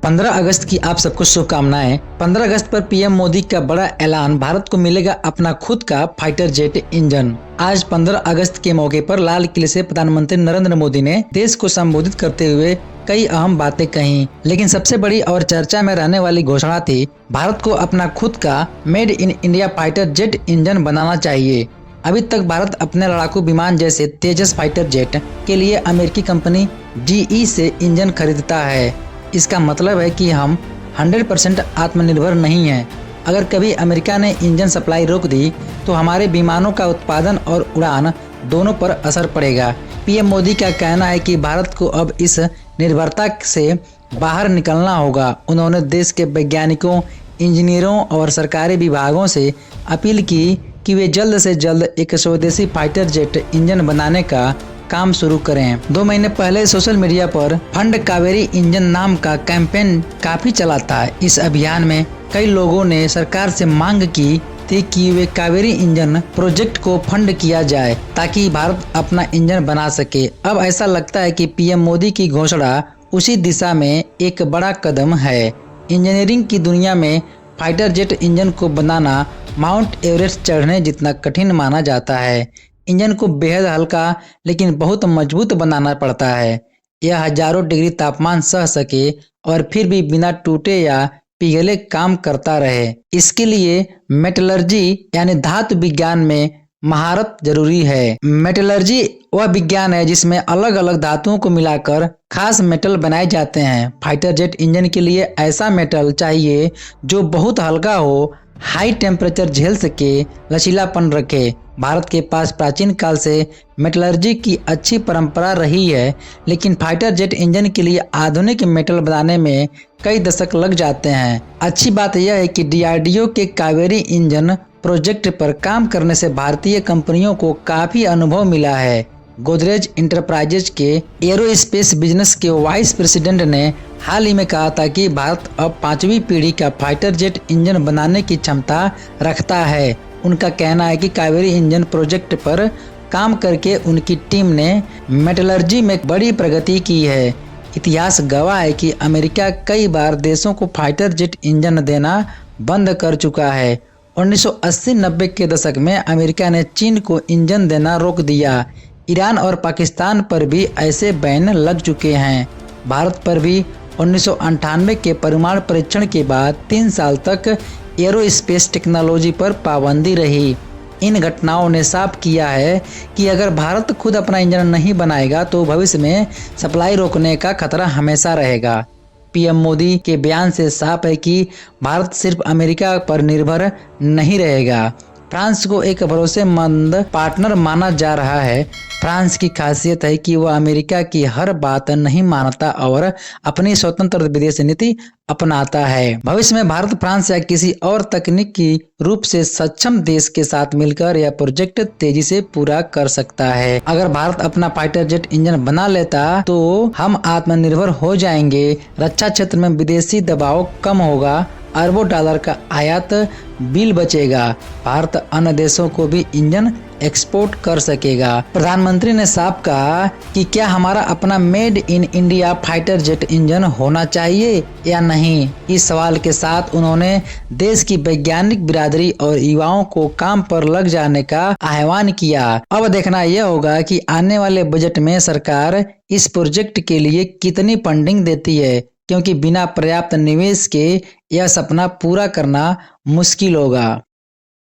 15 अगस्त की आप सबको शुभकामनाएं। 15 अगस्त पर पीएम मोदी का बड़ा ऐलान, भारत को मिलेगा अपना खुद का फाइटर जेट इंजन। आज 15 अगस्त के मौके पर लाल किले से प्रधानमंत्री नरेंद्र मोदी ने देश को संबोधित करते हुए कई अहम बातें कही, लेकिन सबसे बड़ी और चर्चा में रहने वाली घोषणा थी भारत को अपना खुद का made in India fighter jet engine बनाना चाहिए। अभी तक भारत अपने लड़ाकू विमान जैसे तेजस फाइटर जेट के लिए अमेरिकी कंपनी GE से इंजन खरीदता है। इसका मतलब है कि हम 100% आत्मनिर्भर नहीं हैं। अगर कभी अमेरिका ने इंजन सप्लाई रोक दी तो हमारे विमानों का उत्पादन और उड़ान दोनों पर असर पड़ेगा। पीएम मोदी का कहना है कि भारत को अब इस निर्भरता से बाहर निकलना होगा। उन्होंने देश के वैज्ञानिकों, इंजीनियरों और सरकारी विभागों से अपील की कि वे जल्द से जल्द एक स्वदेशी फाइटर जेट इंजन बनाने का काम शुरू करें। 2 महीने पहले सोशल मीडिया पर फंड कावेरी इंजन नाम का कैंपेन काफी चला था। इस अभियान में कई लोगों ने सरकार से मांग की थी कि वे कावेरी इंजन प्रोजेक्ट को फंड किया जाए ताकि भारत अपना इंजन बना सके। अब ऐसा लगता है कि पीएम मोदी की घोषणा उसी दिशा में एक बड़ा कदम है। इंजीनियरिंग की दुनिया में फाइटर जेट इंजन को बनाना माउंट एवरेस्ट चढ़ने जितना कठिन माना जाता है। इंजन को बेहद हल्का लेकिन बहुत मजबूत बनाना पड़ता है। यह हजारों डिग्री तापमान सह सके और फिर भी बिना टूटे या पिघले काम करता रहे। इसके लिए मेटलर्जी यानी धातु विज्ञान में महारत जरूरी है। मेटलर्जी वह विज्ञान है जिसमें अलग अलग धातुओं को मिलाकर खास मेटल बनाए जाते हैं। फाइटर जेट इंजन के लिए ऐसा मेटल चाहिए जो बहुत हल्का हो, हाई टेम्परेचर झेल सके, लचीलापन रखे। भारत के पास प्राचीन काल से मेटलर्जी की अच्छी परंपरा रही है, लेकिन फाइटर जेट इंजन के लिए आधुनिक मेटल बनाने में कई दशक लग जाते हैं। अच्छी बात यह है कि DRDO के कावेरी इंजन प्रोजेक्ट पर काम करने से भारतीय कंपनियों को काफी अनुभव मिला है। गोदरेज इंटरप्राइजेज के एरोस्पेस बिजनेस के वाइस प्रेसिडेंट ने हाल ही में कहा था कि भारत अब 5वीं पीढ़ी का फाइटर जेट इंजन बनाने की क्षमता रखता है। उनका कहना है कि कावेरी इंजन प्रोजेक्ट पर काम करके उनकी टीम ने मेटलर्जी में बड़ी प्रगति की है। इतिहास गवाह है कि अमेरिका कई बार देशों को फाइटर जेट इंजन देना बंद कर चुका है। 1980-90 के दशक में अमेरिका ने चीन को इंजन देना रोक दिया। ईरान और पाकिस्तान पर भी ऐसे बैन लग चुके हैं। भारत पर भी 1998 के परमाणु परीक्षण के बाद 3 साल तक एरोस्पेस टेक्नोलॉजी पर पाबंदी रही। इन घटनाओं ने साफ किया है कि अगर भारत खुद अपना इंजन नहीं बनाएगा तो भविष्य में सप्लाई रोकने का खतरा हमेशा रहेगा। पीएम मोदी के बयान से साफ है कि भारत सिर्फ अमेरिका पर निर्भर नहीं रहेगा। फ्रांस को एक भरोसेमंद पार्टनर माना जा रहा है। फ्रांस की खासियत है कि वह अमेरिका की हर बात नहीं मानता और अपनी स्वतंत्र विदेश नीति अपनाता है। भविष्य में भारत फ्रांस या किसी और तकनीकी रूप से सक्षम देश के साथ मिलकर यह प्रोजेक्ट तेजी से पूरा कर सकता है। अगर भारत अपना फाइटर जेट इंजन बना लेता तो हम आत्मनिर्भर हो जाएंगे। रक्षा क्षेत्र में विदेशी दबाव कम होगा, अरबों डॉलर का आयात बिल बचेगा। भारत अन्य देशों को भी इंजन एक्सपोर्ट कर सकेगा। प्रधानमंत्री ने साफ कहा कि क्या हमारा अपना made in India fighter jet engine होना चाहिए या नहीं। इस सवाल के साथ उन्होंने देश की वैज्ञानिक बिरादरी और युवाओं को काम पर लग जाने का आह्वान किया। अब देखना यह होगा कि आने वाले बजट में सरकार इस प्रोजेक्ट के लिए कितनी फंडिंग देती है, क्योंकि बिना पर्याप्त निवेश के यह सपना पूरा करना मुश्किल होगा।